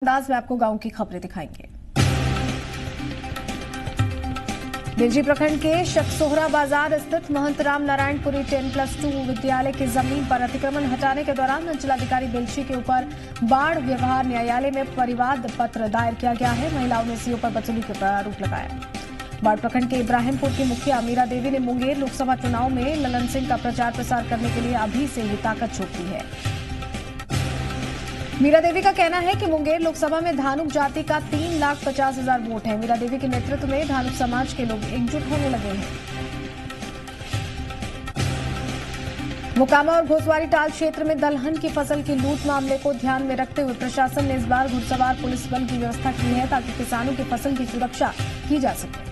अंदाज में आपको गांव की खबरें दिखाएंगे। बिरजी प्रखंड के शकसोहरा बाजार स्थित महंत राम नारायणपुरी 10+2 विद्यालय की जमीन पर अतिक्रमण हटाने के दौरान अंचलाधिकारी बिलशी के ऊपर बाढ़ व्यवहार न्यायालय में परिवाद पत्र दायर किया गया है। महिलाओं ने सीओ पर बदसलूकी का आरोप लगाया। बाढ़ प्रखंड के इब्राहिमपुर की मुखिया मीरा देवी ने मुंगेर लोकसभा चुनाव में ललन सिंह का प्रचार प्रसार करने के लिए अभी से ही ताकत झोंक दी है। मीरा देवी का कहना है कि मुंगेर लोकसभा में धानुक जाति का 3,50,000 वोट है। मीरा देवी के नेतृत्व में धानुक समाज के लोग एकजुट होने लगे हैं। मोकामा और घोसवारी टाल क्षेत्र में दलहन की फसल की लूट मामले को ध्यान में रखते हुए प्रशासन ने इस बार घुड़सवार पुलिस बल की व्यवस्था की है ताकि किसानों की फसल की सुरक्षा की जा सके।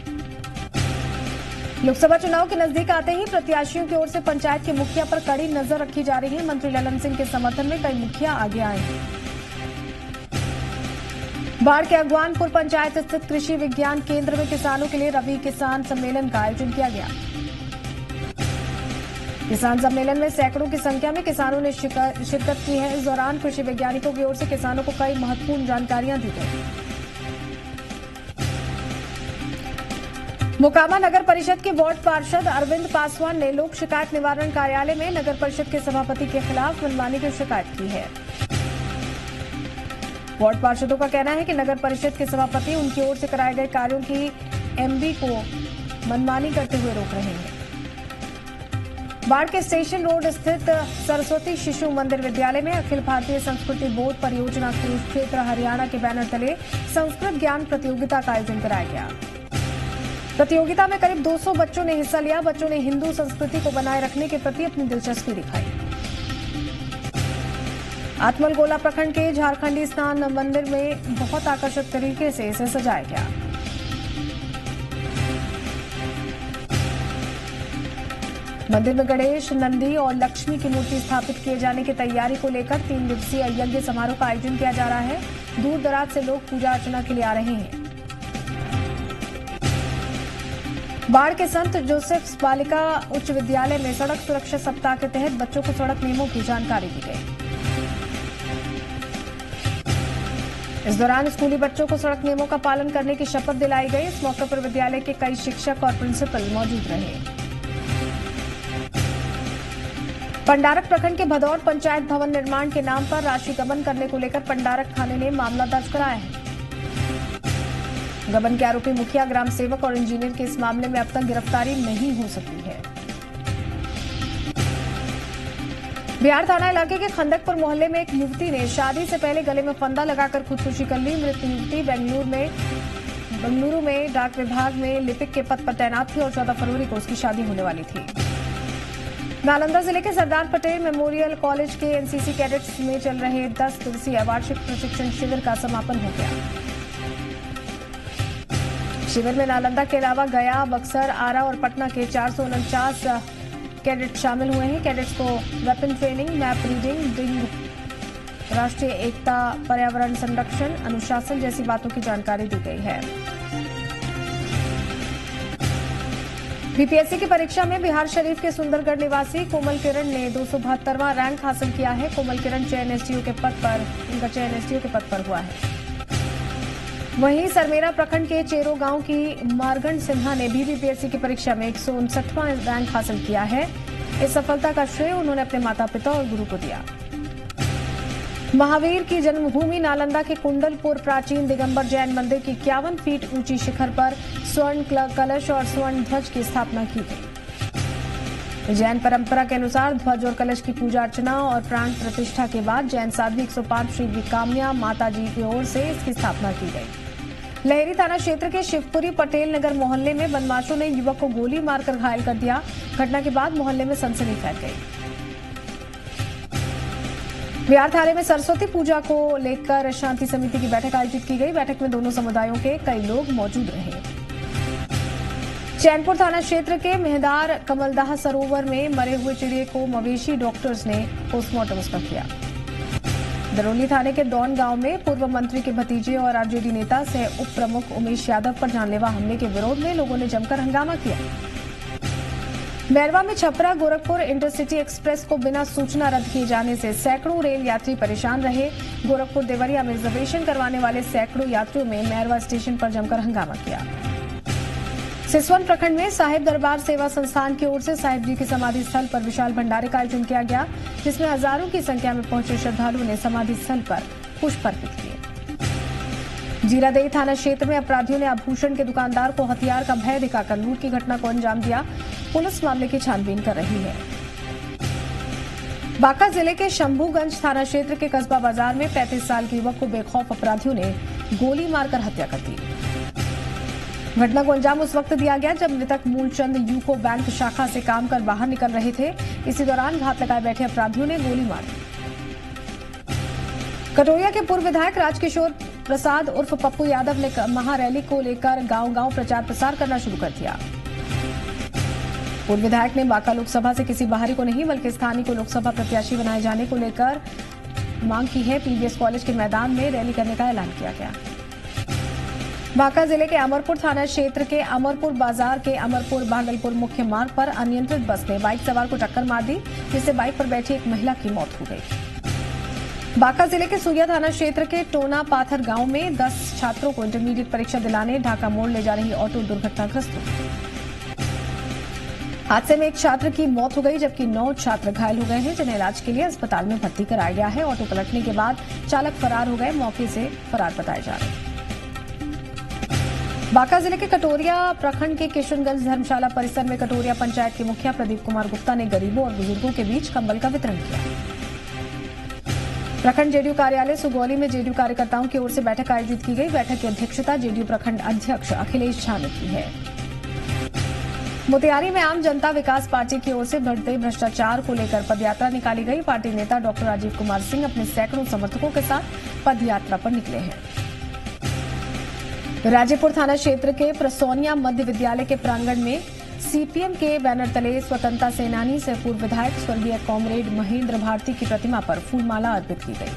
लोकसभा चुनाव के नजदीक आते ही प्रत्याशियों की ओर से पंचायत के मुखिया पर कड़ी नजर रखी जा रही है। मंत्री ललन सिंह के समर्थन में कई मुखिया आगे आए हैं। बाढ़ के अगवानपुर पंचायत स्थित कृषि विज्ञान केंद्र में किसानों के लिए रबी किसान सम्मेलन का आयोजन किया गया। किसान सम्मेलन में सैकड़ों की संख्या में किसानों ने शिरकत की है। इस दौरान कृषि वैज्ञानिकों की ओर से किसानों को कई महत्वपूर्ण जानकारियां दी गई। मोकामा नगर परिषद के वार्ड पार्षद अरविंद पासवान ने लोक शिकायत निवारण कार्यालय में नगर परिषद के सभापति के खिलाफ मनमानी की शिकायत की है। वार्ड पार्षदों का कहना है कि नगर परिषद के सभापति उनकी ओर से कराए गए कार्यों की एमबी को मनमानी करते हुए रोक रहे हैं। बाढ़ के स्टेशन रोड स्थित सरस्वती शिशु मंदिर विद्यालय में अखिल भारतीय संस्कृति बोर्ड परियोजना कुरुक्षेत्र हरियाणा के बैनर तले संस्कृत ज्ञान प्रतियोगिता का आयोजन कराया गया। प्रतियोगिता में करीब 200 बच्चों ने हिस्सा लिया। बच्चों ने हिंदू संस्कृति को बनाए रखने के प्रति अपनी दिलचस्पी दिखाई। आत्मलगोला प्रखंड के झारखंडी स्नान मंदिर में बहुत आकर्षक तरीके से इसे सजाया गया। मंदिर में गणेश, नंदी और लक्ष्मी की मूर्ति स्थापित किए जाने की तैयारी को लेकर 3 दिवसीय यज्ञ समारोह का आयोजन किया जा रहा है। दूर दराज से लोग पूजा अर्चना के लिए आ रहे हैं। बाढ़ के संत जोसेफ्स बालिका उच्च विद्यालय में सड़क सुरक्षा सप्ताह के तहत बच्चों को सड़क नियमों की जानकारी दी गई। इस दौरान स्कूली बच्चों को सड़क नियमों का पालन करने की शपथ दिलाई गई। इस मौके पर विद्यालय के कई शिक्षक और प्रिंसिपल मौजूद रहे। पंडारक प्रखंड के भदौर पंचायत भवन निर्माण के नाम पर राशि गबन करने को लेकर पंडारक थाने ने मामला दर्ज कराया है। गबन के आरोपी मुखिया, ग्राम सेवक और इंजीनियर की इस मामले में अब तक गिरफ्तारी नहीं हो सकी है। बिहार थाना इलाके के खंडकपुर मोहल्ले में एक युवती ने शादी से पहले गले में फंदा लगाकर खुदकुशी कर ली। मृत युवती बेंगलुरु में डाक विभाग में लिपिक के पद पर तैनात थी और 14 फरवरी को उसकी शादी होने वाली थी। नालंदा जिले के सरदार पटेल मेमोरियल कॉलेज के एनसीसी कैडेट्स में चल रहे 10 दिवसीय वार्षिक प्रशिक्षण शिविर का समापन हो गया। शिविर में नालंदा के अलावा गया, बक्सर, आरा और पटना के 449 कैडेट शामिल हुए हैं। कैडेट्स को वेपन ट्रेनिंग, मैप रीडिंग, राष्ट्रीय एकता, पर्यावरण संरक्षण, अनुशासन जैसी बातों की जानकारी दी गई है। बीपीएससी की परीक्षा में बिहार शरीफ के सुंदरगढ़ निवासी कोमल किरण ने 272वां रैंक हासिल किया है। कोमल किरण चयन एसटीओ के पद पर हुआ है। वहीं सरमेरा प्रखंड के चेरो गांव की मारगंड सिन्हा ने भी बीपीएससी की परीक्षा में 159वां रैंक हासिल किया है। इस सफलता का श्रेय उन्होंने अपने माता पिता और गुरु को दिया। महावीर की जन्मभूमि नालंदा के कुंडलपुर प्राचीन दिगंबर जैन मंदिर की 51 फीट ऊंची शिखर पर स्वर्ण कलश और स्वर्ण ध्वज की स्थापना की गई। जैन परंपरा के अनुसार ध्वज और कलश की पूजा अर्चना और प्राण प्रतिष्ठा के बाद जैन साध्वी 105 श्री विकाम्या माता जी की ओर से इसकी स्थापना की गई। लहरी थाना क्षेत्र के शिवपुरी पटेल नगर मोहल्ले में बदमाशों ने युवक को गोली मारकर घायल कर दिया। घटना के बाद मोहल्ले में सनसनी फैल गई। बिहार थाने में सरस्वती पूजा को लेकर शांति समिति की बैठक आयोजित की गई। बैठक में दोनों समुदायों के कई लोग मौजूद रहे। चैनपुर थाना क्षेत्र के मेहदार कमलदाह सरोवर में मरे हुए चिड़िए को मवेशी डॉक्टर्स ने पोस्टमार्टम उसका किया। दरौली थाने के दौन गांव में पूर्व मंत्री के भतीजे और आरजेडी नेता सह उप प्रमुख उमेश यादव पर जानलेवा हमले के विरोध में लोगों ने जमकर हंगामा किया। मैरवा में छपरा गोरखपुर इंटरसिटी एक्सप्रेस को बिना सूचना रद्द किए जाने से सैकड़ों रेल यात्री परेशान रहे। गोरखपुर देवरिया में रिजर्वेशन करवाने वाले सैकड़ों यात्रियों में मैरवा स्टेशन पर जमकर हंगामा किया। सिसवन प्रखंड में साहिब दरबार सेवा संस्थान की ओर से साहिब जी के समाधि स्थल पर विशाल भंडारे का आयोजन किया गया, जिसमें हजारों की संख्या में पहुंचे श्रद्धालुओं ने समाधि स्थल पर पुष्प अर्पित किए। जीरादेई थाना क्षेत्र में अपराधियों ने आभूषण के दुकानदार को हथियार का भय दिखाकर लूट की घटना को अंजाम दिया। पुलिस मामले की छानबीन कर रही है। बांका जिले के शंभूगंज थाना क्षेत्र के कस्बा बाजार में 35 साल के युवक को बेखौफ अपराधियों ने गोली मारकर हत्या कर दी। घटना को अंजाम उस वक्त दिया गया जब मृतक मूलचंद यूको बैंक शाखा से काम कर बाहर निकल रहे थे। इसी दौरान घात लगाए बैठे अपराधियों ने गोली मार दी। कटोरिया के पूर्व विधायक राजकिशोर प्रसाद उर्फ पप्पू यादव ने महारैली को लेकर गांव-गांव प्रचार प्रसार करना शुरू कर दिया। पूर्व विधायक ने बांका लोकसभा से किसी बाहरी को नहीं बल्कि स्थानीय को लोकसभा प्रत्याशी बनाए जाने को लेकर मांग की है। पीवीएस कॉलेज के मैदान में रैली करने का ऐलान किया गया। बांका जिले के अमरपुर थाना क्षेत्र के अमरपुर बाजार के अमरपुर भागलपुर मुख्य मार्ग पर अनियंत्रित बस ने बाइक सवार को टक्कर मार दी, जिससे बाइक पर बैठी एक महिला की मौत हो गई। बांका जिले के सुइया थाना क्षेत्र के टोना पाथर गांव में 10 छात्रों को इंटरमीडिएट परीक्षा दिलाने ढाका मोड़ ले जा रही ऑटो दुर्घटनाग्रस्त हो गई। हादसे में एक छात्र की मौत हो गई जबकि 9 छात्र घायल हो गए हैं, जिन्हें इलाज के लिए अस्पताल में भर्ती कराया गया है। ऑटो पलटने के बाद चालक फरार हो गए, मौके से फरार बताए जा रहे हैं। बांका जिले के कटोरिया प्रखंड के किशनगंज धर्मशाला परिसर में कटोरिया पंचायत के मुखिया प्रदीप कुमार गुप्ता ने गरीबों और बुजुर्गों के बीच कंबल का वितरण किया। प्रखंड जेडीयू कार्यालय सुगौली में जेडीयू कार्यकर्ताओं की ओर से बैठक आयोजित की गई। बैठक की अध्यक्षता जेडीयू प्रखंड अध्यक्ष अखिलेश झा ने की है। मोतिहारी में आम जनता विकास पार्टी की ओर से बढ़ते भ्रष्टाचार को लेकर पदयात्रा निकाली गई। पार्टी नेता डॉक्टर राजीव कुमार सिंह अपने सैकड़ों समर्थकों के साथ पदयात्रा पर निकले हैं। राजेपुर थाना क्षेत्र के प्रसौनिया मध्य विद्यालय के प्रांगण में सीपीएम के बैनर तले स्वतंत्रता सेनानी से पूर्व विधायक स्वर्गीय कॉमरेड महेंद्र भारती की प्रतिमा पर फूलमाला अर्पित की गई।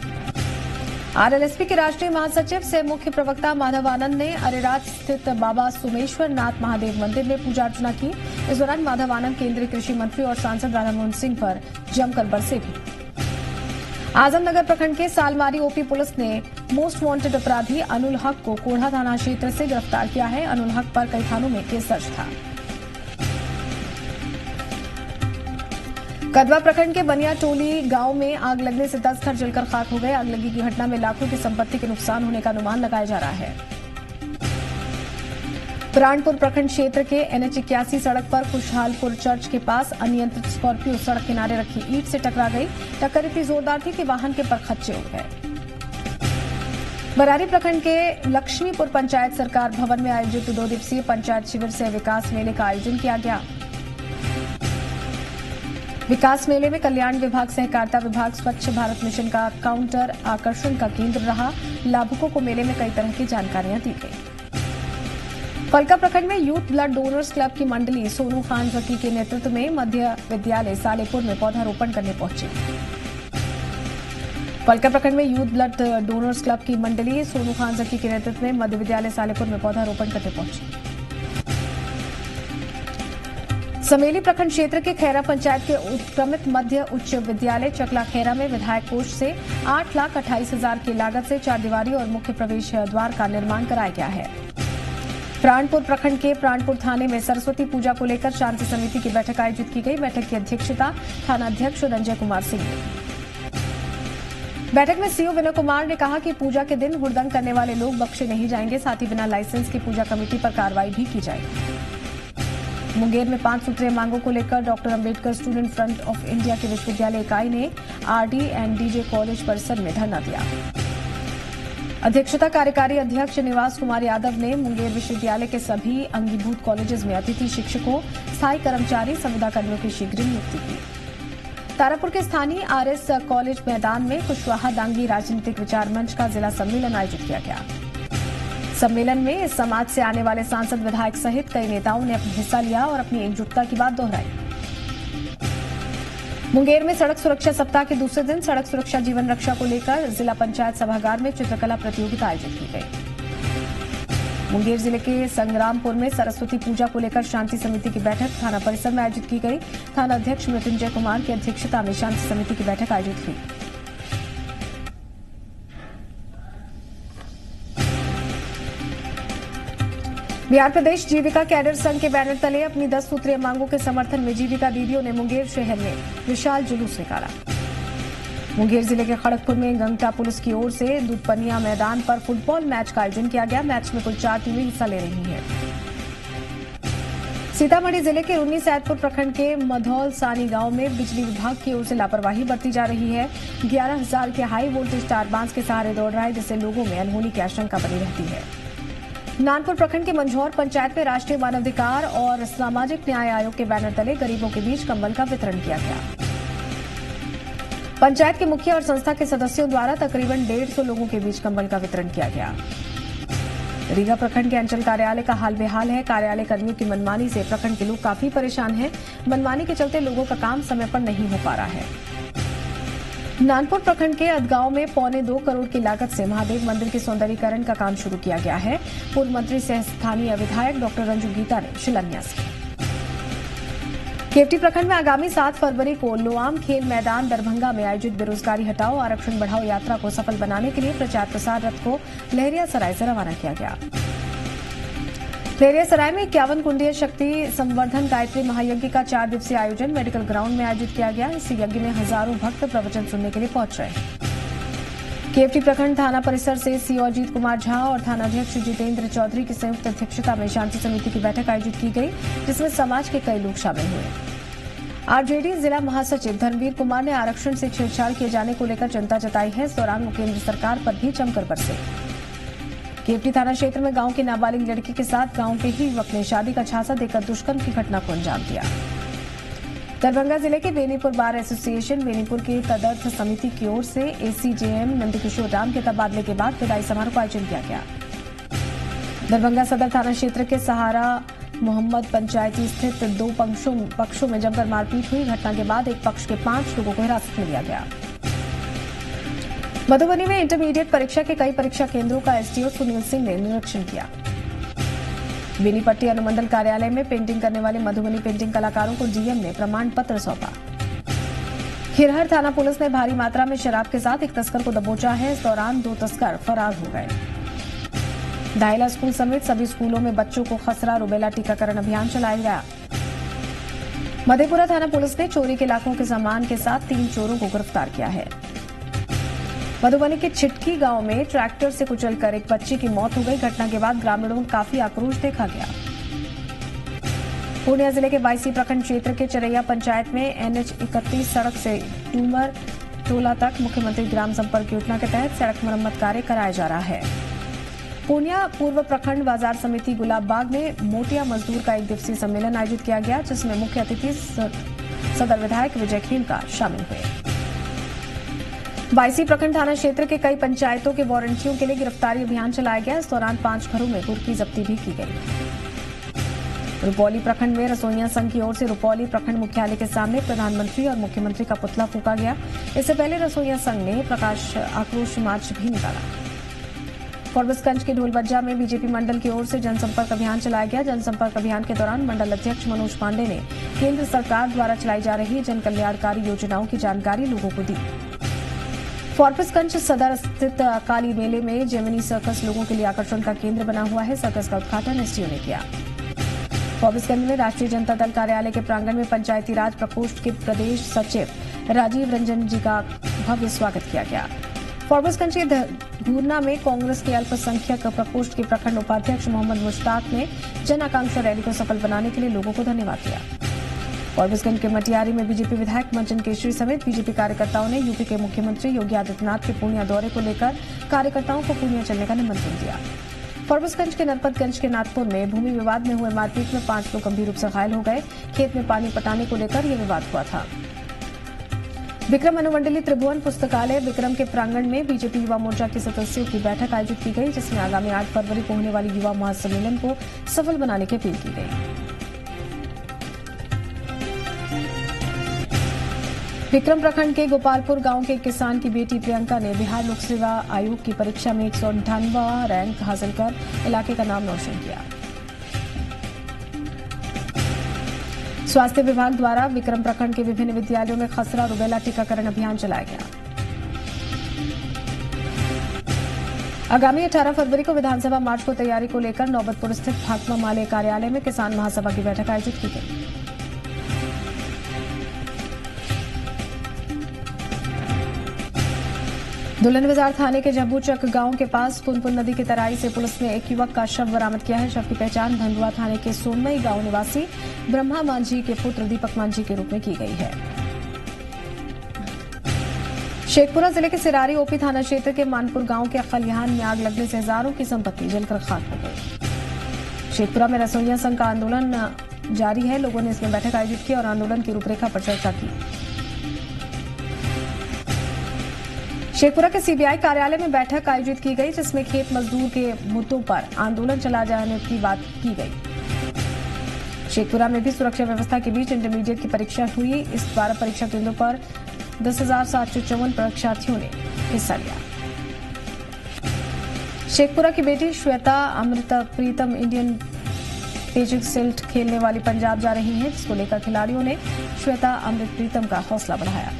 आरएलएसपी के राष्ट्रीय महासचिव से मुख्य प्रवक्ता माधव आनंद ने अरेराज स्थित बाबा सोमेश्वर नाथ महादेव मंदिर में पूजा अर्चना की। इस दौरान माधव आनंद केंद्रीय कृषि मंत्री और सांसद राधामोहन सिंह पर जमकर बरसे भी। आजमनगर प्रखंड के सालमारी ओपी पुलिस ने मोस्ट वांटेड अपराधी अनुल हक को कोढ़ा थाना क्षेत्र से गिरफ्तार किया है। अनुल हक पर कई थानों में केस दर्ज था। कदवा प्रखंड के बनिया टोली गांव में आग लगने से 10 घर जलकर खाक हो गए। आगलगी की घटना में लाखों की संपत्ति के नुकसान होने का अनुमान लगाया जा रहा है। प्राणपुर प्रखंड क्षेत्र के एनएच 81 सड़क पर खुशहालपुर चर्च के पास अनियंत्रित स्कॉर्पियो सड़क किनारे रखी ईंट से टकरा गई। टक्कर इतनी जोरदार थी कि वाहन के परखच्चे उड़ गए। बरारी प्रखंड के लक्ष्मीपुर पंचायत सरकार भवन में आयोजित 2 दिवसीय पंचायत शिविर से विकास मेले का आयोजन किया गया। विकास मेले में कल्याण विभाग, सहकारिता विभाग, स्वच्छ भारत मिशन का काउंटर आकर्षण का केंद्र रहा। लाभुकों को मेले में कई तरह की जानकारियां दी गई। फलका प्रखंड में यूथ ब्लड डोनर्स क्लब की मंडली सोनू खान जकी के नेतृत्व में मध्य विद्यालय सालेपुर में पौधारोपण करने पहुंची। फलका प्रखंड में यूथ ब्लड डोनर्स क्लब की मंडली सोनू खान जकी के नेतृत्व में मध्य विद्यालय सालेपुर में पौधारोपण करने पहुंची। समेली प्रखंड क्षेत्र के खैरा पंचायत के उत्क्रमित मध्य उच्च विद्यालय चकला खैरा में विधायक कोष से 8,28,000 की लागत से 4 दीवारी और मुख्य प्रवेश द्वार का निर्माण कराया गया है। प्राणपुर प्रखंड के प्राणपुर थाने में सरस्वती पूजा को लेकर शांति समिति की बैठक आयोजित की गई। बैठक की अध्यक्षता थानाध्यक्ष रंजय कुमार सिंह ने। बैठक में सीओ विनय कुमार ने कहा कि पूजा के दिन हुड़दंग करने वाले लोग बख्शे नहीं जाएंगे, साथ ही बिना लाइसेंस की पूजा कमेटी पर कार्रवाई भी की जाएगी। मुंगेर में 5 सूत्रीय मांगों को लेकर doctor Ambedkar student front of India की विश्वविद्यालय इकाई ने आरडी एंड डीजे कॉलेज परिसर में धरना दिया। अध्यक्षता कार्यकारी अध्यक्ष निवास कुमार यादव ने मुंगेर विश्वविद्यालय के सभी अंगीभूत कॉलेजेस में अतिथि शिक्षकों, स्थायी कर्मचारी, संविदा कर्मियों की शीघ्र नियुक्ति की। तारापुर के स्थानीय आरएस कॉलेज मैदान में कुशवाहा दांगी राजनीतिक विचार मंच का जिला सम्मेलन आयोजित किया गया। सम्मेलन में इस समाज से आने वाले सांसद, विधायक सहित कई नेताओं ने अपना हिस्सा लिया और अपनी एकजुटता की बात दोहराई। मुंगेर में सड़क सुरक्षा सप्ताह के दूसरे दिन सड़क सुरक्षा जीवन रक्षा को लेकर जिला पंचायत सभागार में चित्रकला प्रतियोगिता आयोजित की गई। मुंगेर जिले के संग्रामपुर में सरस्वती पूजा को लेकर शांति समिति की बैठक थाना परिसर में आयोजित की गई। थाना अध्यक्ष मृत्युंजय कुमार की अध्यक्षता में शांति समिति की बैठक आयोजित हुई। बिहार प्रदेश जीविका कैडर संघ के बैनर तले अपनी 10 सूत्रीय मांगों के समर्थन में जीविका दीदियों ने मुंगेर शहर में विशाल जुलूस निकाला। मुंगेर जिले के खड़गपुर में गंगटा पुलिस की ओर से दूधपनिया मैदान पर फुटबॉल मैच का आयोजन किया गया। मैच में कुल 4 टीमें हिस्सा ले रही हैं। सीतामढ़ी जिले के रून्नी सैदपुर प्रखंड के मधौल सानी गांव में बिजली विभाग की ओर से लापरवाही बरती जा रही है। 11,000 के हाई वोल्टेज तार बांस के सहारे दौड़ रहा है, जिससे लोगों में अनहोनी की आशंका बनी रहती है। नानपुर प्रखंड के मंझौर पंचायत में राष्ट्रीय मानवाधिकार और सामाजिक न्याय आयोग के बैनर तले गरीबों के बीच कंबल का वितरण किया गया। पंचायत के मुखिया और संस्था के सदस्यों द्वारा तकरीबन 150 लोगों के बीच कंबल का वितरण किया गया। रीगा प्रखंड के अंचल कार्यालय का हाल बेहाल है। कार्यालय कर्मियों की मनमानी से प्रखंड के लोग काफी परेशान हैं। मनमानी के चलते लोगों का काम समय पर नहीं हो पा रहा है। नानपुर प्रखंड के अदगांव में 2.25 करोड़ की लागत से महादेव मंदिर के सौंदर्यीकरण का काम शुरू किया गया है। पूर्व मंत्री सह स्थानीय विधायक डॉक्टर रंजू गीता ने शिलान्यास किया। केवटी प्रखंड में आगामी 7 फरवरी को लोआम खेल मैदान दरभंगा में आयोजित बेरोजगारी हटाओ आरक्षण बढ़ाओ यात्रा को सफल बनाने के लिए प्रचार प्रसार रथ को लहरियासराय से रवाना किया गया। लहरियासराय में 51 कुंडीय शक्ति संवर्धन गायत्री महायज्ञ का 4 दिवसीय आयोजन मेडिकल ग्राउंड में आयोजित किया गया। इस यज्ञ में हजारों भक्त प्रवचन सुनने के लिए पहुंच रहे हैं। केवटी प्रखंड थाना परिसर से सीओ अजीत कुमार झा और थानाध्यक्ष जितेंद्र चौधरी की संयुक्त अध्यक्षता में शांति समिति की बैठक आयोजित की गई, जिसमें समाज के कई लोग शामिल हुए। आरजेडी जिला महासचिव धर्मवीर कुमार ने आरक्षण से छेड़छाड़ किए जाने को लेकर चिंता जताई है। इस दौरान वो केंद्र सरकार पर भी जमकर बरसे। केवटी थाना क्षेत्र में गांव की नाबालिग लड़की के साथ गांव के ही युवक ने शादी का झांसा देकर दुष्कर्म की घटना को अंजाम दिया। दरभंगा जिले के बेनीपुर बार एसोसिएशन बेनीपुर की तदर्थ समिति की ओर से एसीजेएम नंदकिशोर राम के तबादले के बाद विदाई समारोह का आयोजन किया गया। दरभंगा सदर थाना क्षेत्र के सहारा मोहम्मद पंचायती स्थित 2 पक्षों में जमकर मारपीट हुई। घटना के बाद एक पक्ष के 5 लोगों को हिरासत में लिया गया। मधुबनी में इंटरमीडिएट परीक्षा के कई परीक्षा केंद्रों का एसडीओ सुनील सिंह ने निरीक्षण किया। बेनीपट्टी अनुमंडल कार्यालय में पेंटिंग करने वाले मधुबनी पेंटिंग कलाकारों को डीएम ने प्रमाण पत्र सौंपा। खिरहर थाना पुलिस ने भारी मात्रा में शराब के साथ एक तस्कर को दबोचा है। इस दौरान 2 तस्कर फरार हो गए। दायला स्कूल समेत सभी स्कूलों में बच्चों को खसरा रुबेला टीकाकरण अभियान चलाया गया। मधेपुरा थाना पुलिस ने चोरी के लाखों के सामान के साथ 3 चोरों को गिरफ्तार किया है। मधुबनी के छिटकी गांव में ट्रैक्टर से कुचलकर एक बच्ची की मौत हो गई। घटना के बाद ग्रामीणों में काफी आक्रोश देखा गया। पूर्णिया जिले के बायसी प्रखंड क्षेत्र के चरैया पंचायत में एनएच 31 सड़क से डूमर टोला तक मुख्यमंत्री ग्राम संपर्क योजना के तहत सड़क मरम्मत कार्य कराया जा रहा है। पूर्णिया पूर्व प्रखंड बाजार समिति गुलाब बाग में मोटिया मजदूर का 1 दिवसीय सम्मेलन आयोजित किया गया, जिसमें मुख्य अतिथि सदर विधायक विजय खेमका शामिल हुए। बायसी प्रखंड थाना क्षेत्र के कई पंचायतों के वारंटियों के लिए गिरफ्तारी अभियान चलाया गया। इस दौरान 5 घरों में गुड़ की जब्ती भी की गई। रुपौली प्रखंड में रसोइया संघ की ओर से रुपौली प्रखंड मुख्यालय के सामने प्रधानमंत्री और मुख्यमंत्री का पुतला फूंका गया। इससे पहले रसोइया संघ ने प्रकाश आक्रोश मार्च भी निकाला। फॉरबिसगंज के ढोलबज्जा में बीजेपी मंडल की ओर से जनसंपर्क अभियान चलाया गया। जनसंपर्क अभियान के दौरान मंडल अध्यक्ष मनोज पांडे ने केंद्र सरकार द्वारा चलाई जा रही जन कल्याणकारी योजनाओं की जानकारी लोगों को दी। फॉरबिसगंज सदर स्थित काली मेले में जेमिनी सर्कस लोगों के लिए आकर्षण का केंद्र बना हुआ है। सर्कस का उद्घाटन एसडीओ ने किया। फॉरबिसगंज में राष्ट्रीय जनता दल कार्यालय के प्रांगण में पंचायती राज प्रकोष्ठ के प्रदेश सचिव राजीव रंजन जी का भव्य स्वागत किया गया। फॉरबिसगंज के धूरना में कांग्रेस के अल्पसंख्यक प्रकोष्ठ के प्रखंड उपाध्यक्ष मोहम्मद मुश्ताक ने जन आकांक्षा रैली को सफल बनाने के लिए लोगों को धन्यवाद दिया। फॉरबिसगंज के मटियारी में बीजेपी विधायक मंचन केशरी समेत बीजेपी कार्यकर्ताओं ने यूपी के मुख्यमंत्री योगी आदित्यनाथ के पूर्णिया दौरे को लेकर कार्यकर्ताओं को पूर्णिया चलने का निमंत्रण दिया। फॉरबिसगंज के नरपतगंज के नाथपुर में भूमि विवाद में हुए मारपीट में 5 लोग गंभीर रूप से घायल हो गए। खेत में पानी पटाने को लेकर यह विवाद हुआ था। विक्रम अनुमंडली त्रिभुवन पुस्तकालय विक्रम के प्रांगण में बीजेपी युवा मोर्चा के सदस्यों की बैठक आयोजित की गई, जिसमें आगामी 8 फरवरी को होने वाली युवा महासम्मेलन को सफल बनाने की अपील की गई। विक्रम प्रखंड के गोपालपुर गांव के किसान की बेटी प्रियंका ने बिहार लोक सेवा आयोग की परीक्षा में 198वां रैंक हासिल कर इलाके का नाम रोशन किया। स्वास्थ्य विभाग द्वारा विक्रम प्रखंड के विभिन्न विद्यालयों में खसरा रूबेला टीकाकरण अभियान चलाया गया। आगामी 18 फरवरी को विधानसभा मार्च को तैयारी को लेकर नौबतपुर स्थित भाकपा माले कार्यालय में किसान महासभा की बैठक आयोजित की गई। दुल्हनबाजार थाने के जब्बूचक गांव के पास पुनपुन नदी की तराई से पुलिस ने एक युवक का शव बरामद किया है। शव की पहचान भंडुआ थाने के सोनमई गांव निवासी ब्रह्मा मांझी के पुत्र दीपक मांझी के रूप में की गई है। शेखपुरा जिले के सिरारी ओपी थाना क्षेत्र के मानपुर गांव के खलिहान में आग लगने से हजारों की संपत्ति जलकर खाक हो गई। शेखपुरा में रसोइया संघ का आंदोलन जारी है। लोगों ने इसमें बैठक आयोजित की और आंदोलन की रूपरेखा पर चर्चा की। शेखपुरा के सीबीआई कार्यालय में बैठक आयोजित की गई, जिसमें खेत मजदूर के मुद्दों पर आंदोलन चला जाने की बात की गई। शेखपुरा में भी सुरक्षा व्यवस्था के बीच इंटरमीडिएट की परीक्षा हुई। इस 12 परीक्षा केंद्रों पर 10,754 परीक्षार्थियों ने हिस्सा लिया। शेखपुरा की बेटी श्वेता अमृत प्रीतम इंडियन पेजिंग सिल्ट खेलने वाली पंजाब जा रही हैं, जिसको लेकर खिलाड़ियों ने श्वेता अमृत प्रीतम का हौसला बढ़ाया।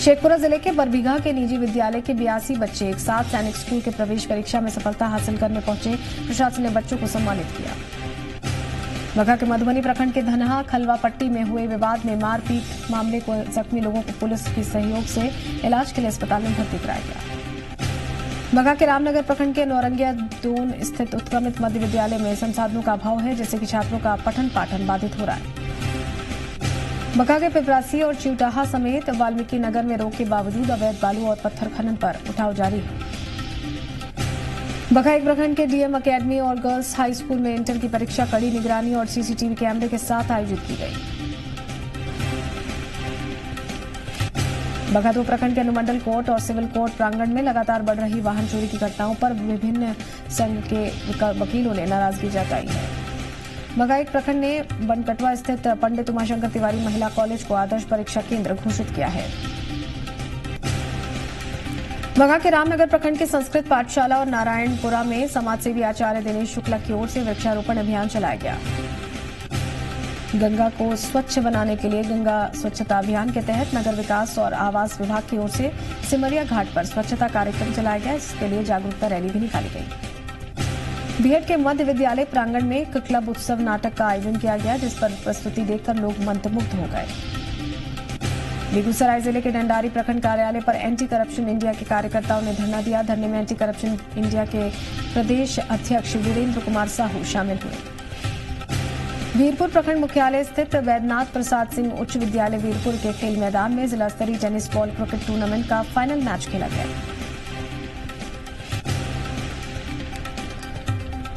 शेखपुरा जिले के बरबीघा के निजी विद्यालय के 82 बच्चे एक साथ सैनिक स्कूल के प्रवेश परीक्षा में सफलता हासिल करने पहुंचे। प्रशासन ने बच्चों को सम्मानित किया। बगहा के मधुबनी प्रखंड के धनहा खलवा पट्टी में हुए विवाद में मारपीट मामले को जख्मी लोगों को पुलिस के सहयोग से इलाज के लिए अस्पताल में भर्ती कराया गया। बगहा के रामनगर प्रखंड के नौरंगिया दोन स्थित उत्क्रमित मध्य विद्यालय में संसाधनों का अभाव है, जिससे कि छात्रों का पठन पाठन बाधित हो रहा है। बगहा के पिपरासी और चिवटाहा समेत वाल्मीकि नगर में रोक के बावजूद अवैध बालू और पत्थर खनन पर उठाव जारी है। बगहा एक प्रखंड के डीएम अकेडमी और गर्ल्स हाई स्कूल में इंटर की परीक्षा कड़ी निगरानी और सीसीटीवी कैमरे के साथ आयोजित की गई। बगहा 2 प्रखंड के अनुमंडल कोर्ट और सिविल कोर्ट प्रांगण में लगातार बढ़ रही वाहन चोरी की घटनाओं पर विभिन्न संघ के वकीलों ने नाराजगी जताई है। बगहा एक प्रखंड ने बनकटवा स्थित पंडित उमाशंकर तिवारी महिला कॉलेज को आदर्श परीक्षा केंद्र घोषित किया है। बगहा के रामनगर प्रखंड के संस्कृत पाठशाला और नारायणपुरा में समाजसेवी आचार्य दिनेश शुक्ला की ओर से वृक्षारोपण अभियान चलाया गया। गंगा को स्वच्छ बनाने के लिए गंगा स्वच्छता अभियान के तहत नगर विकास और आवास विभाग की ओर से सिमरिया घाट पर स्वच्छता कार्यक्रम चलाया गया। इसके लिए जागरूकता रैली भी निकाली गई। बीएड के मध्य विद्यालय प्रांगण में एक क्लब उत्सव नाटक का आयोजन किया गया, जिस पर प्रस्तुति देखकर लोग मंत्रमुग्ध हो गए। बेगूसराय जिले के डंडारी प्रखंड कार्यालय पर एंटी करप्शन इंडिया के कार्यकर्ताओं ने धरना दिया। धरने में एंटी करप्शन इंडिया के प्रदेश अध्यक्ष वीरेंद्र कुमार साहू शामिल हुए। वीरपुर प्रखंड मुख्यालय स्थित वैद्यनाथ प्रसाद सिंह उच्च विद्यालय वीरपुर के खेल मैदान में जिला स्तरीय टेनिस बॉल क्रिकेट टूर्नामेंट का फाइनल मैच खेला गया।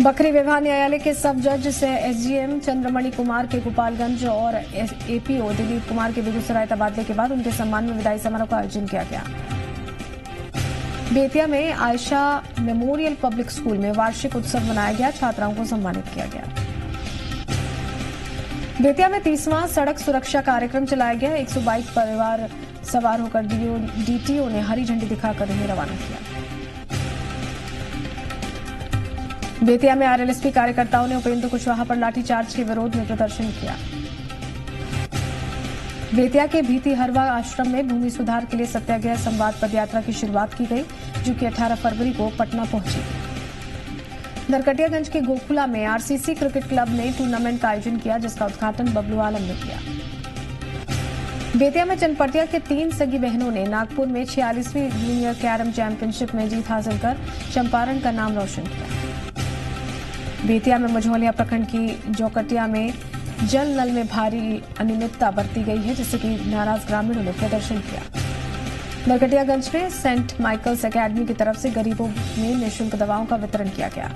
बकरी व्यवहार न्यायालय के सब जज से एसडीएम चंद्रमणि कुमार के गोपालगंज और एपीओ दिलीप कुमार के बेगूसराय तबादले के बाद उनके सम्मान में विदाई समारोह का आयोजन किया गया। बेतिया में आयशा मेमोरियल पब्लिक स्कूल में वार्षिक उत्सव मनाया गया। छात्राओं को सम्मानित किया गया। बेतिया में 30वां सड़क सुरक्षा कार्यक्रम चलाया गया। 122 परिवार सवार होकर डीटीओ ने हरी झंडी दिखाकर इन्हें रवाना किया। बेतिया में आरएलएसपी कार्यकर्ताओं ने उपेंद्र कुशवाहा पर लाठीचार्ज के विरोध में प्रदर्शन किया। बेतिया के भीती हरवा आश्रम में भूमि सुधार के लिए सत्याग्रह संवाद पदयात्रा की शुरुआत की गई, जो कि 18 फरवरी को पटना पहुंची। नरकटियागंज के गोकुला में आरसीसी क्रिकेट क्लब ने टूर्नामेंट का आयोजन किया, जिसका उद्घाटन बबलू आलम ने किया। बेतिया में चनपटिया के 3 सगी बहनों ने नागपुर में 46वीं जूनियर कैरम चैंपियनशिप में जीत हासिल कर चंपारण का नाम रोशन किया। बेतिया में मझौलिया प्रखंड की जौकटिया में जल नल में भारी अनियमितता बरती गई है, जिससे कि नाराज ग्रामीणों ने प्रदर्शन किया। नरकटियागंज में सेंट माइकल्स एकेडमी की तरफ से गरीबों में निःशुल्क दवाओं का वितरण किया गया।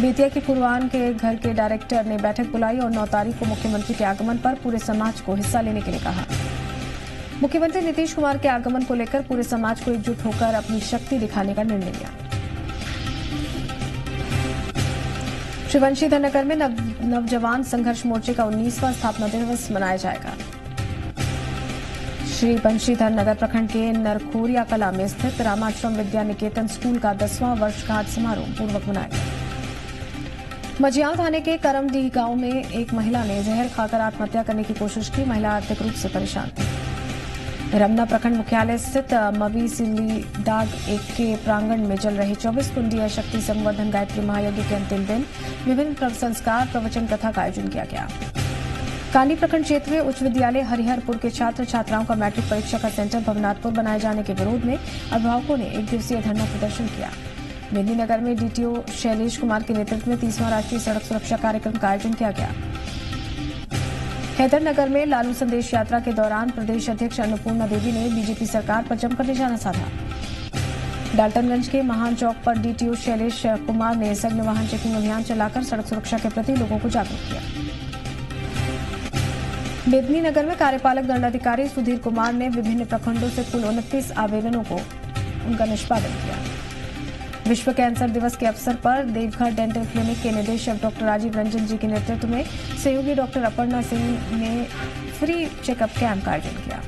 बेतिया की कुरवान के घर के डायरेक्टर ने बैठक बुलाई और 9 तारीख को मुख्यमंत्री के आगमन पर पूरे समाज को हिस्सा लेने के लिए कहा। मुख्यमंत्री नीतीश कुमार के आगमन को लेकर पूरे समाज को एकजुट होकर अपनी शक्ति दिखाने का निर्णय लिया। श्रीवंशी नगर में नवजवान संघर्ष मोर्चे का 19वां स्थापना दिवस मनाया जाएगा। श्री बंशीधर नगर प्रखंड के नरखोरिया कला में स्थित रामाश्रम विद्या निकेतन स्कूल का 10वां वर्षगांठ समारोह पूर्वक मनाया गया। मजियाल थाने के करमडीह गांव में एक महिला ने जहर खाकर आत्महत्या करने की कोशिश की। महिला आर्थिक रूप से परेशान थी। रमना प्रखंड मुख्यालय स्थित मवी सिल्ली डाग 1 के प्रांगण में चल रहे 24 कुंडीय शक्ति संवर्धन गायत्री महायज्ञ के अंतिम दिन विभिन्न संस्कार प्रवचन कथा का आयोजन किया गया। काली प्रखंड क्षेत्रीय उच्च विद्यालय हरिहरपुर के छात्र छात्राओं का मैट्रिक परीक्षा का सेंटर भवनाथपुर बनाए जाने के विरोध में अभिभावकों ने 1 दिवसीय धरना प्रदर्शन किया। मेदिनीनगर में डीटीओ शैलेश कुमार के नेतृत्व में 30वां राष्ट्रीय सड़क सुरक्षा कार्यक्रम का आयोजन किया गया। हैदरनगर में लालू संदेश यात्रा के दौरान प्रदेश अध्यक्ष अन्नपूर्णा देवी ने बीजेपी सरकार पर जमकर निशाना साधा। डाल्टनगंज के महान चौक पर डीटीओ शैलेश कुमार ने सघन वाहन चेकिंग अभियान चलाकर सड़क सुरक्षा के प्रति लोगों को जागरूक किया। मेदिनीनगर में कार्यपालक दंडाधिकारी सुधीर कुमार ने विभिन्न प्रखंडों से कुल 29 आवेदनों को उनका निष्पादन किया। विश्व कैंसर दिवस के अवसर पर देवघर डेंटल क्लिनिक के निदेशक डॉक्टर राजीव रंजन जी के नेतृत्व में सहयोगी डॉक्टर अपर्णा सिंह ने फ्री चेकअप कैंप का आयोजन किया।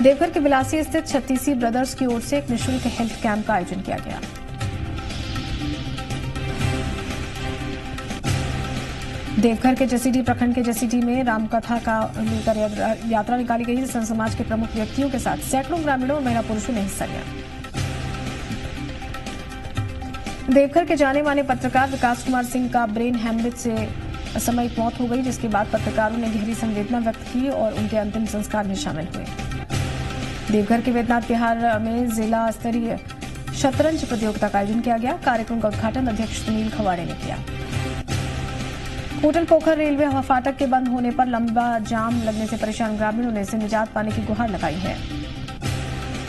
देवघर के बिलासी स्थित छत्तीसी ब्रदर्स की ओर से एक निःशुल्क हेल्थ कैंप का आयोजन किया गया। देवघर के जसीडीह प्रखंड के जसीडीह में रामकथा का लेकर यात्रा निकाली गई, जिसमें समाज के प्रमुख व्यक्तियों के साथ सैकड़ों ग्रामीणों और महिला पुरुषों ने हिस्सा लिया। देवघर के जाने माने पत्रकार विकास कुमार सिंह का ब्रेन हेमरेज से असामयिक मौत हो गई, जिसके बाद पत्रकारों ने गहरी संवेदना व्यक्त की और उनके अंतिम संस्कार में शामिल हुए। देवघर के वेदनाथ बिहार में जिला स्तरीय शतरंज प्रतियोगिता का आयोजन किया गया। कार्यक्रम का उद्घाटन अध्यक्ष सुनील खवाड़े ने किया। कोटल पोखर रेलवे फाटक के बंद होने पर लंबा जाम लगने से परेशान ग्रामीणों ने इससे निजात पाने की गुहार लगाई है।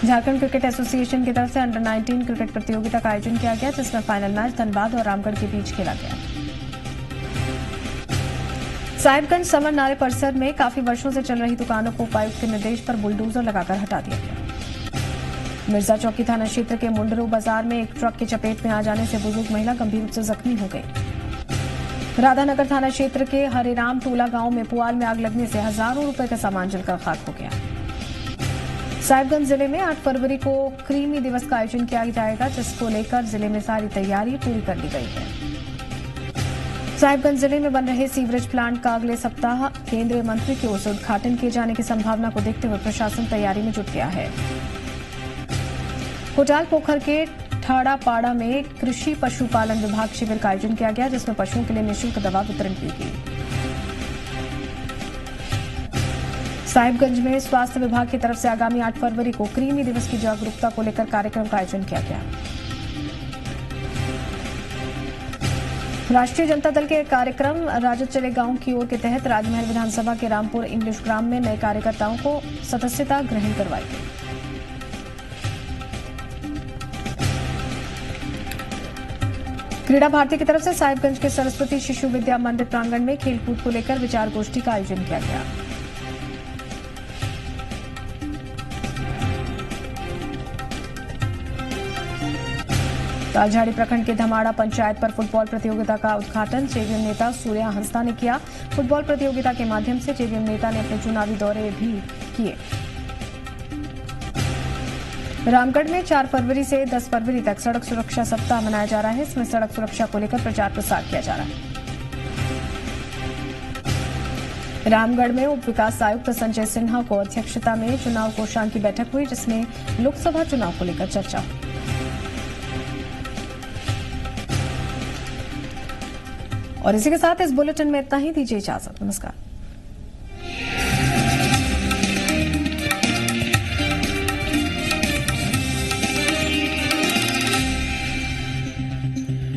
झारखंड क्रिकेट एसोसिएशन की तरफ से अंडर 19 क्रिकेट प्रतियोगिता का आयोजन किया गया, जिसमें फाइनल मैच धनबाद और रामगढ़ के बीच खेला गया। साहिबगंज समर नारे परिसर में काफी वर्षों से चल रही दुकानों को उपायुक्त के निर्देश पर बुलडोजर लगाकर हटा दिया गया। मिर्जा चौकी थाना क्षेत्र के मुंडरू बाजार में एक ट्रक की चपेट में आ जाने से बुजुर्ग महिला गंभीर रूप से जख्मी हो गई। राधानगर थाना क्षेत्र के हरिराम टोला गांव में पुआल में आग लगने से हजारों रुपए का सामान जलकर खाक हो गया। साहिबगंज जिले में 8 फरवरी को कृमि दिवस का आयोजन किया जाएगा, जिसको लेकर जिले में सारी तैयारी पूरी कर ली गई है। साहिबगंज जिले में बन रहे सीवरेज प्लांट का अगले सप्ताह केंद्रीय मंत्री की ओर से उद्घाटन किए जाने की संभावना को देखते हुए प्रशासन तैयारी में जुट गया है। कोटाल पोखर के ठाड़ापाड़ा में कृषि पशुपालन विभाग शिविर का आयोजन किया गया, जिसमें पशुओं के लिए निःशुल्क दवा वितरण की गई। साहिबगंज में स्वास्थ्य विभाग की तरफ से आगामी 8 फरवरी को कृमि दिवस की जागरूकता को लेकर कार्यक्रम का आयोजन किया गया। राष्ट्रीय जनता दल के कार्यक्रम राजद चले गांव की ओर के तहत राजमहल विधानसभा के रामपुर इंग्लिश ग्राम में नए कार्यकर्ताओं को सदस्यता ग्रहण करवाई गई। क्रीड़ा भारती की तरफ से साहिबगंज के सरस्वती शिशु विद्या मंदिर प्रांगण में खेलकूद को लेकर विचार गोष्ठी का आयोजन किया गया। तालझाड़ी प्रखंड के धमाड़ा पंचायत पर फुटबॉल प्रतियोगिता का उद्घाटन जेवीएम नेता सूर्या हंसदा ने किया। फुटबॉल प्रतियोगिता के माध्यम से जेवीएम नेता ने अपने चुनावी दौरे भी किए। रामगढ़ में 4 फरवरी से 10 फरवरी तक सड़क सुरक्षा सप्ताह मनाया जा रहा है। इसमें सड़क सुरक्षा को लेकर प्रचार प्रसार किया जा रहा है। रामगढ़ में उप विकास आयुक्त संजय सिन्हा को अध्यक्षता में चुनाव कोषांग की बैठक हुई, जिसमें लोकसभा चुनाव को लेकर चर्चा हुई। और इसी के साथ इस बुलेटिन में इतना ही। दीजिए इजाजत। नमस्कार।